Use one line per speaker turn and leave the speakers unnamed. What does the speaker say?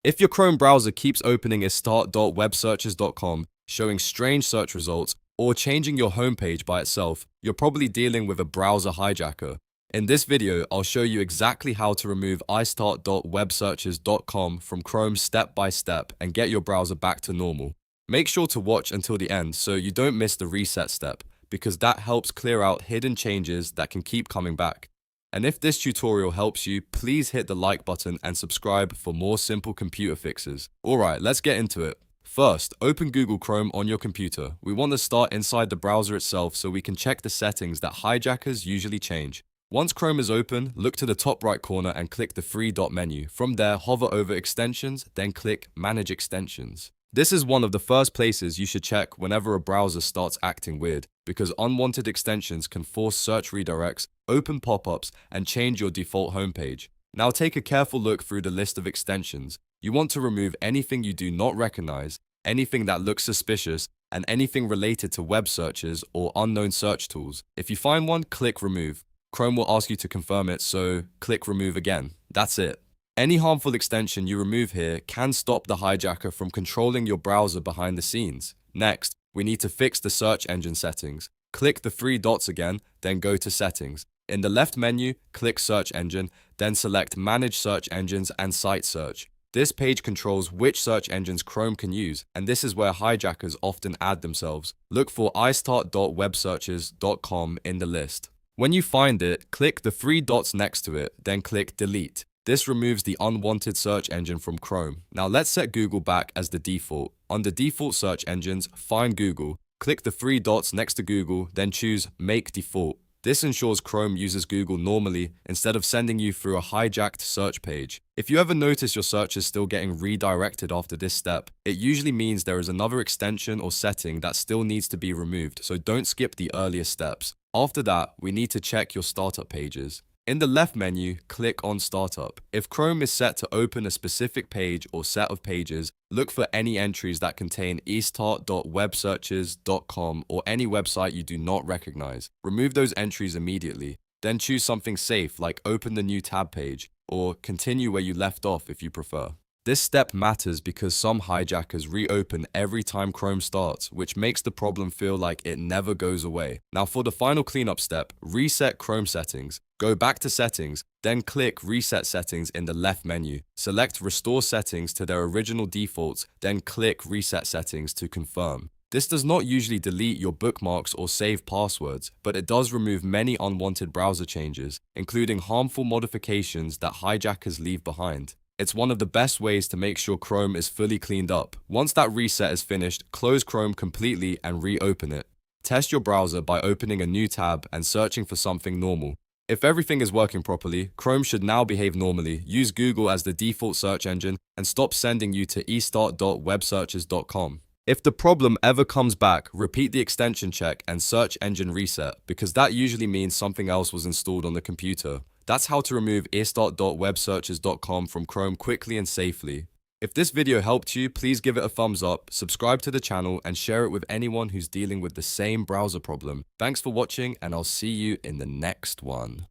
If your Chrome browser keeps opening istart.websearches.com, showing strange search results, or changing your homepage by itself, you're probably dealing with a browser hijacker. In this video, I'll show you exactly how to remove istart.websearches.com from Chrome step by step and get your browser back to normal. Make sure to watch until the end so you don't miss the reset step, because that helps clear out hidden changes that can keep coming back. And if this tutorial helps you, please hit the like button and subscribe for more simple computer fixes. Alright, let's get into it. First, open Google Chrome on your computer. We want to start inside the browser itself so we can check the settings that hijackers usually change. Once Chrome is open, look to the top right corner and click the three dot menu. From there, hover over Extensions, then click Manage Extensions. This is one of the first places you should check whenever a browser starts acting weird, because unwanted extensions can force search redirects, open pop-ups, and change your default homepage. Now take a careful look through the list of extensions. You want to remove anything you do not recognize, anything that looks suspicious, and anything related to web searches or unknown search tools. If you find one, click Remove. Chrome will ask you to confirm it, so click Remove again. That's it. Any harmful extension you remove here can stop the hijacker from controlling your browser behind the scenes. Next, we need to fix the search engine settings. Click the three dots again, then go to Settings. In the left menu, click Search Engine, then select Manage Search Engines and Site Search. This page controls which search engines Chrome can use, and this is where hijackers often add themselves. Look for istart.websearches.com in the list. When you find it, click the three dots next to it, then click Delete. This removes the unwanted search engine from Chrome. Now let's set Google back as the default. Under Default Search Engines, find Google. Click the three dots next to Google, then choose Make Default. This ensures Chrome uses Google normally instead of sending you through a hijacked search page. If you ever notice your search is still getting redirected after this step, it usually means there is another extension or setting that still needs to be removed, so don't skip the earlier steps. After that, we need to check your startup pages. In the left menu, click on Startup. If Chrome is set to open a specific page or set of pages, look for any entries that contain istart.websearches.com or any website you do not recognize. Remove those entries immediately. Then choose something safe like Open the New Tab page or Continue where you left off if you prefer. This step matters because some hijackers reopen every time Chrome starts, which makes the problem feel like it never goes away. Now for the final cleanup step, reset Chrome settings. Go back to Settings, then click Reset Settings in the left menu. Select Restore Settings to their original defaults, then click Reset Settings to confirm. This does not usually delete your bookmarks or save passwords, but it does remove many unwanted browser changes, including harmful modifications that hijackers leave behind. It's one of the best ways to make sure Chrome is fully cleaned up. Once that reset is finished, close Chrome completely and reopen it. Test your browser by opening a new tab and searching for something normal. If everything is working properly, Chrome should now behave normally. Use Google as the default search engine and stop sending you to istart.websearches.com. If the problem ever comes back, repeat the extension check and search engine reset, because that usually means something else was installed on the computer. That's how to remove istart.websearches.com from Chrome quickly and safely. If this video helped you, please give it a thumbs up, subscribe to the channel, and share it with anyone who's dealing with the same browser problem. Thanks for watching, and I'll see you in the next one.